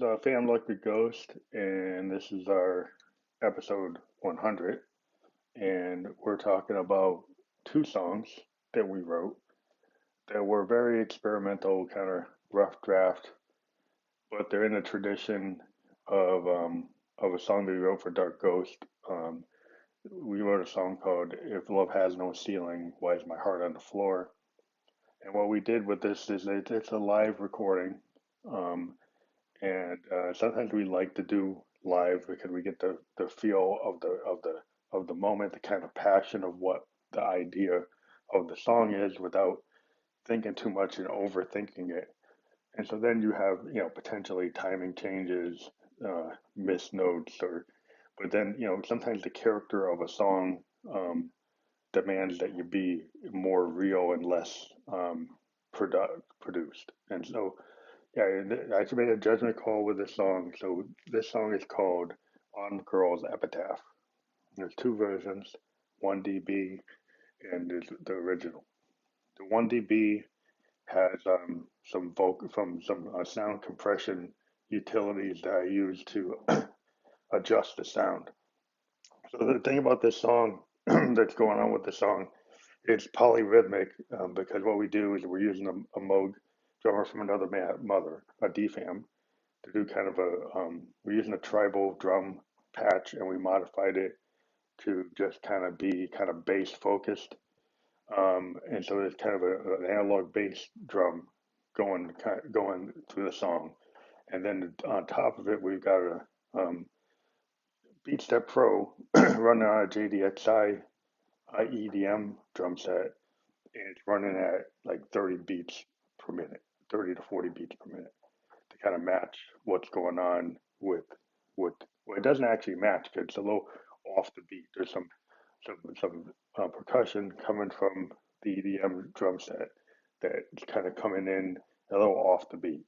is Phantom Electric Ghost, and this is our episode 100. And we're talking about two songs that we wrote that were very experimental, kind of rough draft, but they're in the tradition of of a song that we wrote for Dark Ghost. Um, we wrote a song called "If Love Has No Ceiling, Why Is My Heart on the Floor?" And what we did with this is it's a live recording. Um, and sometimes we like to do live because we get the feel of the moment, the kind of passion of what the idea of the song is without thinking too much and overthinking it. And so then you have potentially timing changes, missed notes, or but then sometimes the character of a song demands that you be more real and less produced. And so yeah, I actually made a judgment call with this song. So this song is called On Grrrl's Epitaph. There's two versions, 1dB and there's the original. The 1dB has some sound compression utilities that I use to adjust the sound. So the thing about this song that's going on with the song, it's polyrhythmic because what we do is we're using a Moog drummer from another mother, a DFAM, to do kind of we're using a tribal drum patch and we modified it to just kind of be kind of bass focused. And so there's kind of an analog bass drum going through the song. And then on top of it, we've got a BeatStep Pro running on a JDXI EDM drum set, and it's running at like 30 beats per minute, 30 to 40 beats per minute to kind of match what's going on with well, it doesn't actually match because it's a little off the beat. There's some percussion coming from the EDM drum set that's kind of coming in a little off the beat.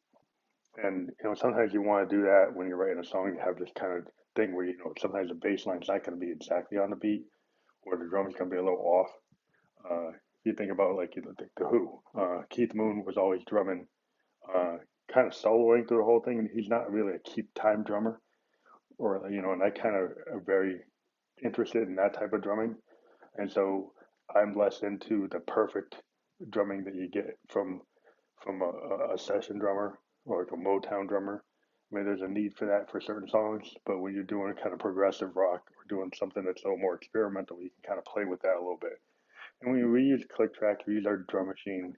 And sometimes you want to do that when you're writing a song. You have this kind of thing where sometimes the bass line's not going to be exactly on the beat, or the drum's going to be a little off. You think about like the Who. Keith Moon was always drumming, kind of soloing through the whole thing, and he's not really a keep time drummer, or and I kind of am very interested in that type of drumming, and so I'm less into the perfect drumming that you get from a session drummer or like a Motown drummer. I mean, there's a need for that for certain songs, but when you're doing kind of progressive rock or doing something that's a little more experimental, you can kind of play with that a little bit. And when we use click tracks, we use our drum machine.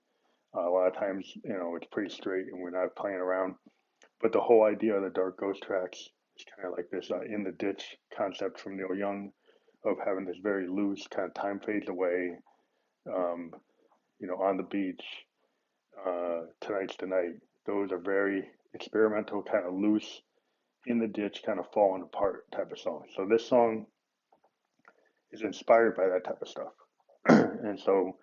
A lot of times, it's pretty straight and we're not playing around. But the whole idea of the Dark Ghost tracks is kind of like this in the ditch concept from Neil Young of having this very loose kind of time fades away, um, on the beach, tonight's the night. Those are very experimental, kind of loose, in the ditch, kind of falling apart type of song. So this song is inspired by that type of stuff. And so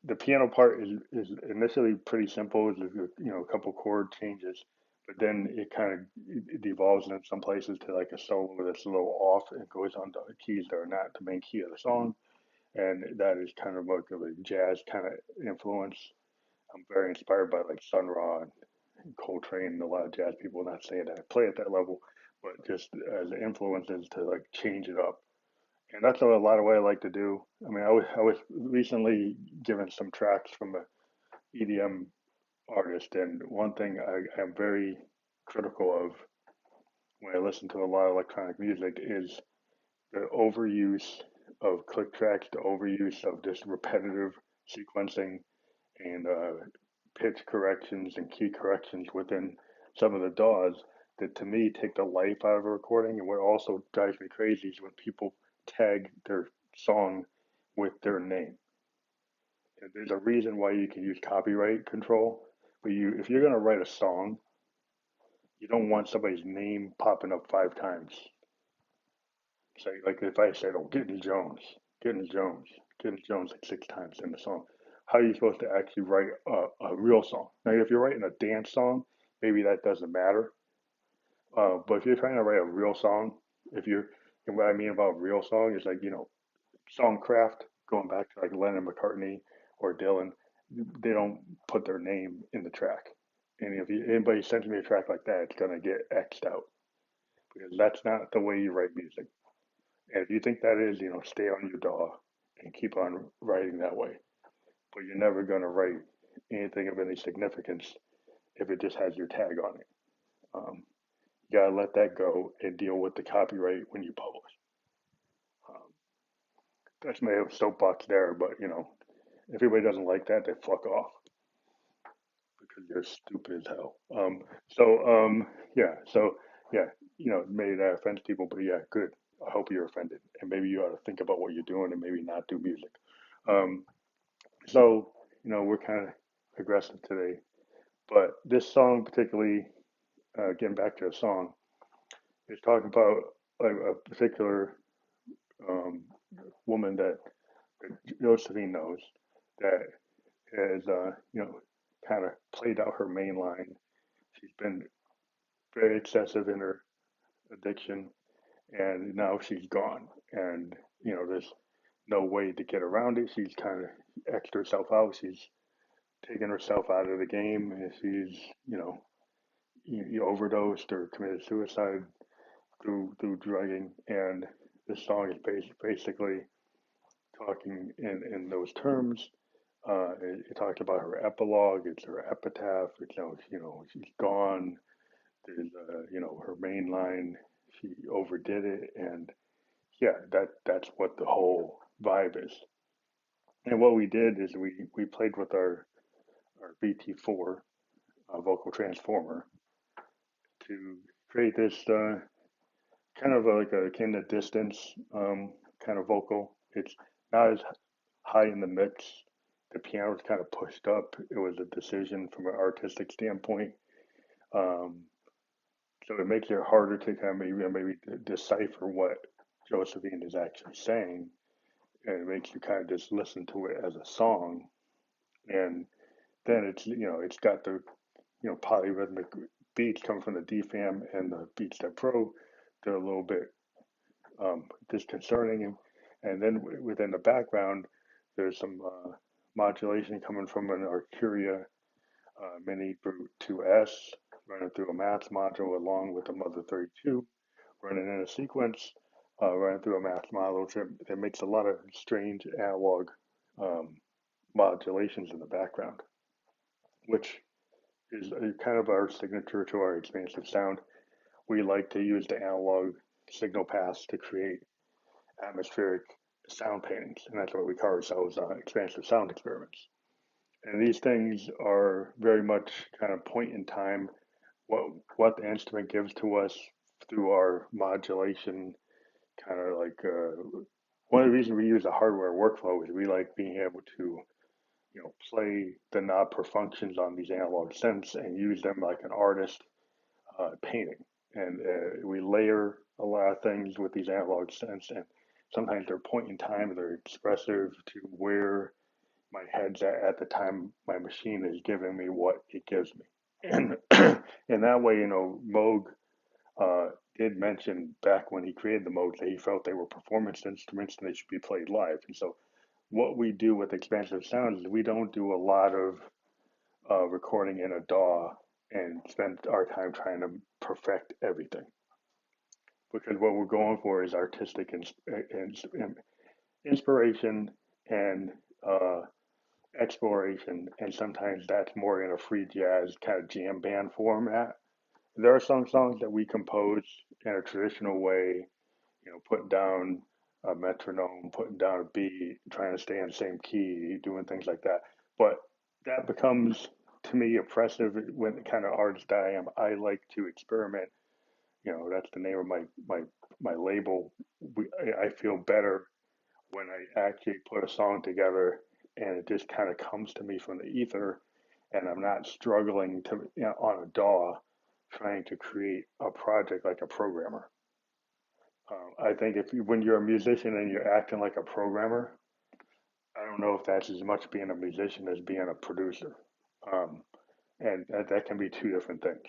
the piano part is initially pretty simple. It's a couple chord changes, but then it kind of it evolves in some places to like a solo that's a little off and goes on to keys that are not the main key of the song, and that is kind of like a jazz kind of influence. I'm very inspired by like Sun Ra and Coltrane and a lot of jazz people. Not saying that I play at that level, but just as influences to like change it up. And that's a lot of what I like to do. I mean, I was recently given some tracks from a EDM artist, and one thing I am very critical of when I listen to a lot of electronic music is the overuse of click tracks, the overuse of this repetitive sequencing and pitch corrections and key corrections within some of the DAWs that to me take the life out of a recording. And what also drives me crazy is when people tag their song with their name. And there's a reason why you can use copyright control, but if you're gonna write a song, you don't want somebody's name popping up 5 times. Say like if I said, "Oh, Gittins Jones, Gittins Jones, Gittins Jones" like 6 times in the song, how are you supposed to actually write a real song? Now, if you're writing a dance song, maybe that doesn't matter. But if you're trying to write a real song, if you're, and what I mean about real song is like, songcraft, going back to like Lennon McCartney or Dylan, they don't put their name in the track. And if anybody sends me a track like that, it's gonna get X'd out because that's not the way you write music. And if you think that is, stay on your DAW and keep on writing that way. But you're never gonna write anything of any significance if it just has your tag on it. Um, you gotta let that go and deal with the copyright when you publish. Um, that's my soapbox there, but if everybody doesn't like that, they fuck off because you're stupid as hell. Yeah, yeah, maybe that offends people, but yeah, good. I hope you're offended, and maybe you ought to think about what you're doing and maybe not do music. Um, we're kind of aggressive today, but this song particularly, getting back to a song, is talking about like a particular um, woman that Josephine knows that has, kind of played out her main line. She's been very excessive in her addiction, and now she's gone. And there's no way to get around it. She's kind of X'd herself out. She's taken herself out of the game, and she's, you overdosed or committed suicide through drugging. And this song is basically talking in those terms. It talks about her epilogue. It's her epitaph. It's she's gone. There's her main line. She overdid it, and yeah, that's what the whole vibe is. And what we did is we played with our BT4 vocal transformer to create this kind of like a kind of distance kind of vocal. It's not as high in the mix. The piano was kind of pushed up. It was a decision from an artistic standpoint. Um, so it makes it harder to kind of maybe decipher what Josephine is actually saying, and it makes you kind of just listen to it as a song. And then it's got the polyrhythmic beats coming from the DFAM and the Beat Step Pro. They're a little bit disconcerting, and then within the background, there's some modulation coming from an Arturia Mini Brute 2S running through a math module along with a Mother 32 running in a sequence, running through a math module that makes a lot of strange analog um, modulations in the background, which is kind of our signature to our expansive sound. We like to use the analog signal paths to create atmospheric sound paintings, and that's what we call ourselves, expansive sound experiments. And these things are very much kind of point in time, what the instrument gives to us through our modulation, kind of like one of the reasons we use a hardware workflow is we like being able to play the knob per functions on these analog synths and use them like an artist painting. And we layer a lot of things with these analog synths, and sometimes they're point in time, they're expressive to where my head's at the time my machine is giving me what it gives me. And in that way, Moog did mention back when he created the Moogs that he felt they were performance instruments and they should be played live. And so, what we do with expansive sounds is we don't do a lot of recording in a DAW and spend our time trying to perfect everything. Because what we're going for is artistic inspiration and exploration, and sometimes that's more in a free jazz kind of jam band format. There are some songs that we compose in a traditional way, putting down a metronome, putting down a beat, trying to stay in the same key, doing things like that. But that becomes, to me, oppressive when the kind of artist I am. I like to experiment. That's the name of my label. I feel better when I actually put a song together and it just kind of comes to me from the ether, and I'm not struggling to on a DAW trying to create a project like a programmer. I think when you're a musician and you're acting like a programmer, I don't know if that's as much being a musician as being a producer. Um, and that can be two different things.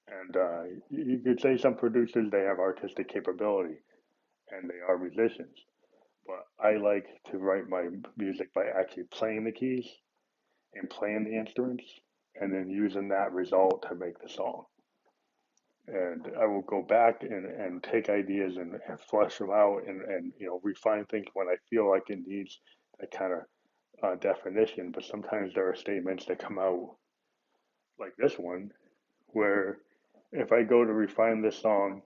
And you could say some producers, they have artistic capability and they are musicians. But I like to write my music by actually playing the keys and playing the instruments and then using that result to make the song. And I will go back and take ideas and flesh them out and refine things when I feel like it needs that kind of definition. But sometimes there are statements that come out like this one where if I go to refine this song,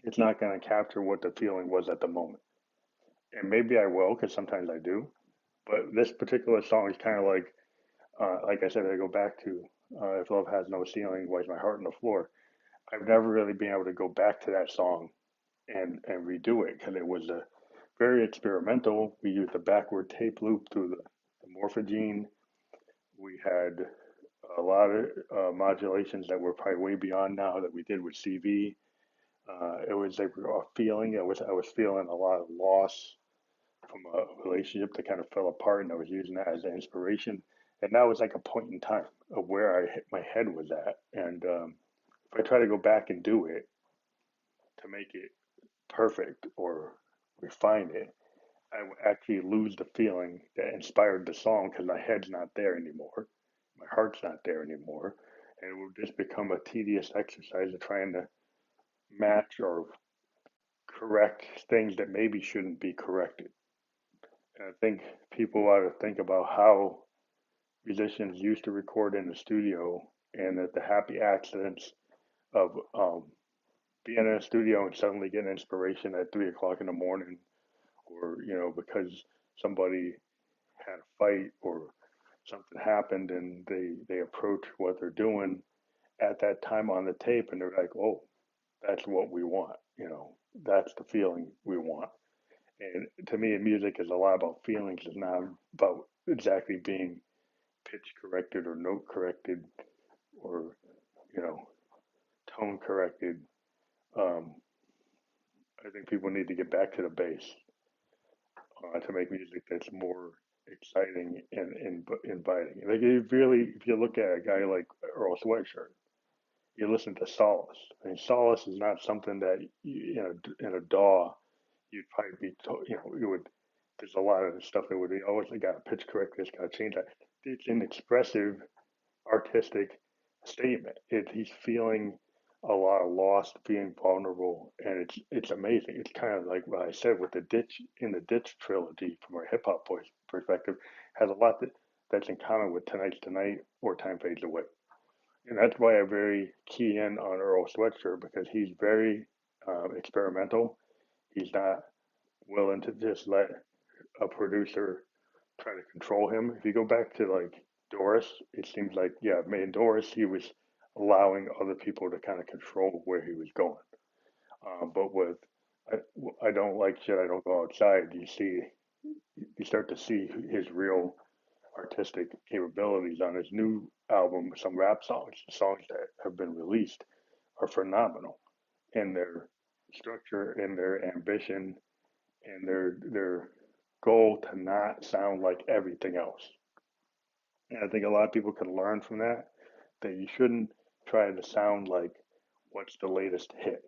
it's not going to capture what the feeling was at the moment. And maybe I will, because sometimes I do. But this particular song is kind of like I said, I go back to if love has no ceiling, why's my heart on the floor? I've never really been able to go back to that song and redo it because it was a very experimental. We used a backward tape loop through the morphogene. We had a lot of modulations that were probably way beyond now that we did with CV. It was like a feeling. I was feeling a lot of loss from a relationship that kind of fell apart, and I was using that as an inspiration. And that was like a point in time of where my head was at. And if I try to go back and do it to make it perfect or refine it, I would actually lose the feeling that inspired the song because my head's not there anymore. My heart's not there anymore. And it will just become a tedious exercise of trying to match or correct things that maybe shouldn't be corrected. And I think people ought to think about how musicians used to record in the studio and that the happy accidents of being in a studio and suddenly getting inspiration at 3 o'clock in the morning, or because somebody had a fight or something happened and they approach what they're doing at that time on the tape and they're like, oh, that's what we want, that's the feeling we want. And to me, music is a lot about feelings. It's not about exactly being pitch corrected or note corrected or you know tone corrected. Um, I think people need to get back to the base to make music that's more exciting and inviting. Like if you look at a guy like Earl Sweatshirt, you listen to Solace. I mean, Solace is not something that in a DAW you'd probably be, you would. There's a lot of stuff that would be always got to pitch correct this, got to change that. It's an expressive, artistic statement. He's feeling a lot of loss, being vulnerable, and it's amazing. It's kind of like what I said with the Ditch in the Ditch trilogy from a hip hop voice perspective, has a lot that's in common with Tonight's Tonight or Time Fades Away. And that's why I very key in on Earl Sweatshirt because he's very experimental. He's not willing to just let a producer try to control him. If you go back to like Doris, it seems like in Doris he was allowing other people to kind of control where he was going. But with I don't like shit. I don't go outside. You start to see his real artistic capabilities on his new album. Some rap songs, the songs that have been released, are phenomenal in their structure, in their ambition, and their goal to not sound like everything else. And I think a lot of people can learn from that you shouldn't try to sound like what's the latest hit.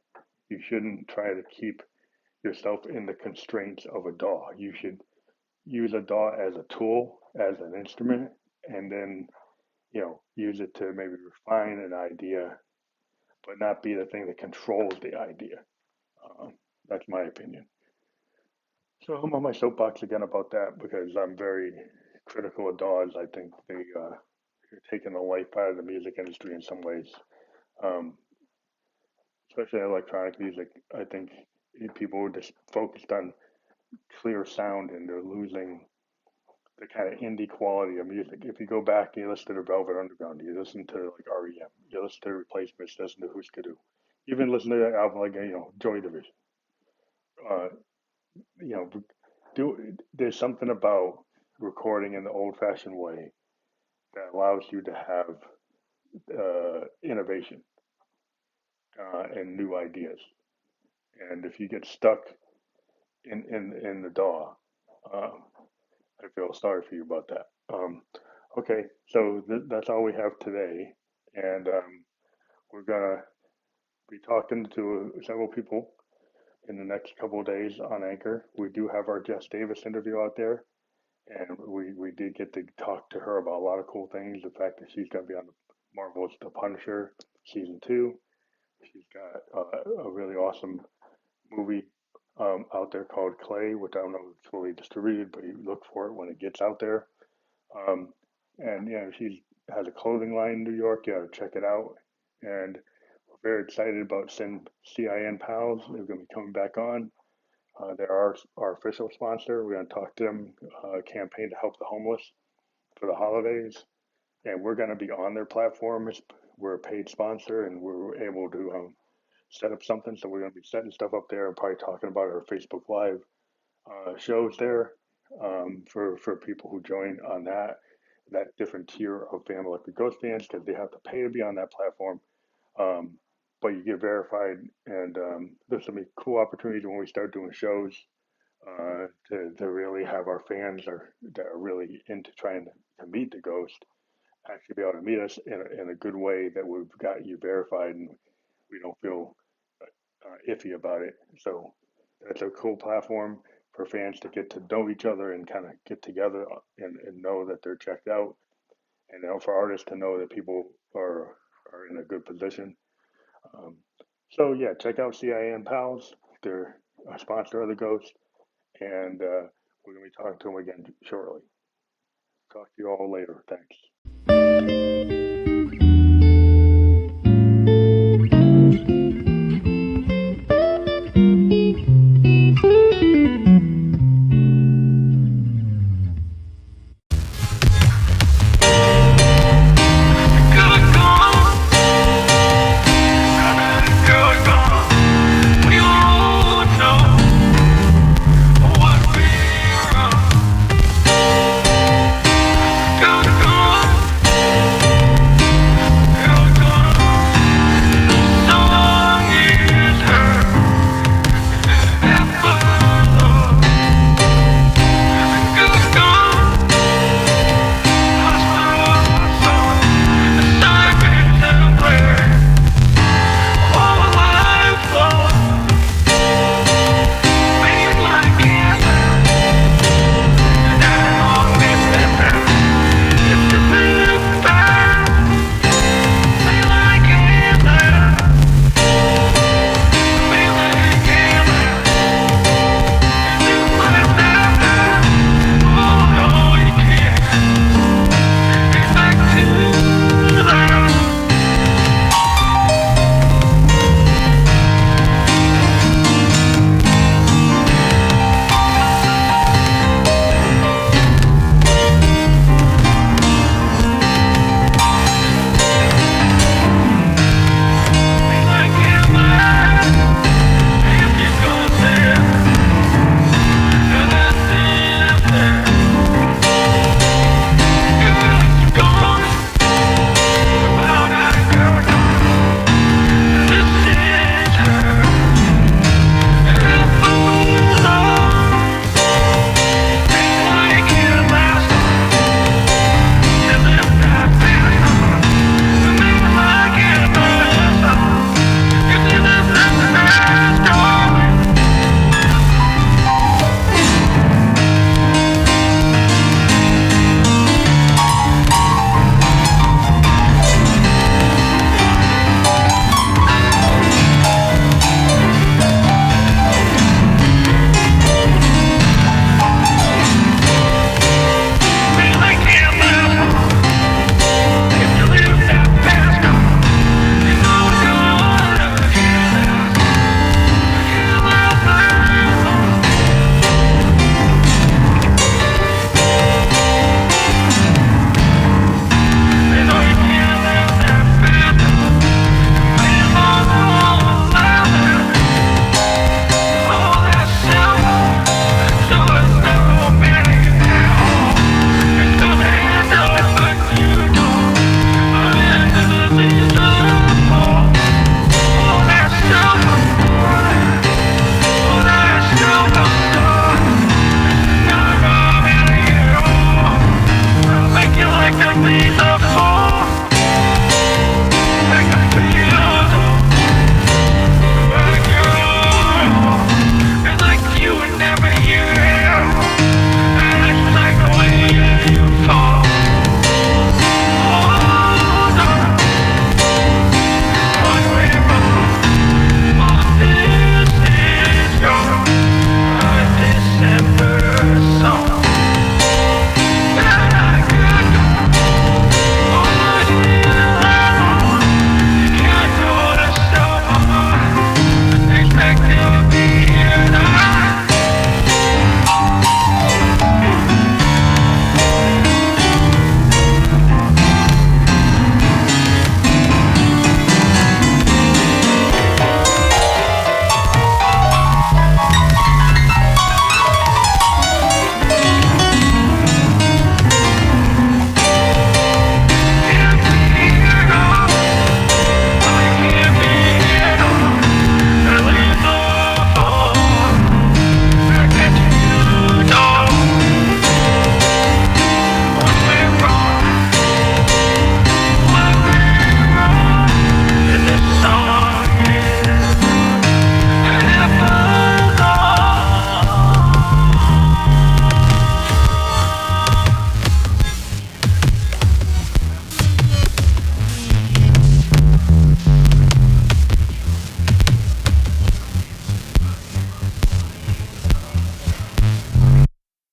You shouldn't try to keep yourself in the constraints of a DAW. You should use a DAW as a tool, as an instrument, and then, use it to maybe refine an idea, but not be the thing that controls the idea. That's my opinion. So I'm on my soapbox again about that because I'm very critical of DAWs. I think they're taking the life out of the music industry in some ways, um, especially electronic music. I think people are just focused on clear sound and they're losing the kind of indie quality of music. If you go back and you listen to the Velvet Underground, you listen to like REM, you listen to Replacements, listen to Who's Kidoo, even listen to that album like Joy Division. Uh, you know, there's something about recording in the old-fashioned way that allows you to have innovation and new ideas. And if you get stuck in the DAW, I feel sorry for you about that. Okay, so that's all we have today, and we're gonna be talking to several people in the next couple of days on Anchor. We do have our Jess Davis interview out there, and we did get to talk to her about a lot of cool things. The fact that she's going to be on the Marvel's The Punisher season 2. She's got a really awesome movie out there called Clay, which I don't know if it's fully distributed, but you look for it when it gets out there. Um, and she has a clothing line in New York. You got to check it out. And we're very excited about CIN Pals. They're going to be coming back on. They're our official sponsor. We're going to talk to them, campaign to help the homeless for the holidays. And we're going to be on their platform. We're a paid sponsor, and we're able to set up something. So we're going to be setting stuff up there and probably talking about our Facebook Live shows there for people who join on that different tier of Family Electric Ghost fans, because they have to pay to be on that platform. Um, but you get verified, and there's some cool opportunities when we start doing shows to really have our fans that are really into trying to meet the ghost actually be able to meet us in a good way, that we've got you verified and we don't feel iffy about it. So that's a cool platform for fans to get to know each other and kind of get together and know that they're checked out, and for artists to know that people are in a good position. Um, so yeah, check out CIN Pals. They're a sponsor of the Ghost, and we're gonna be talking to them again shortly. Talk to you all later. Thanks.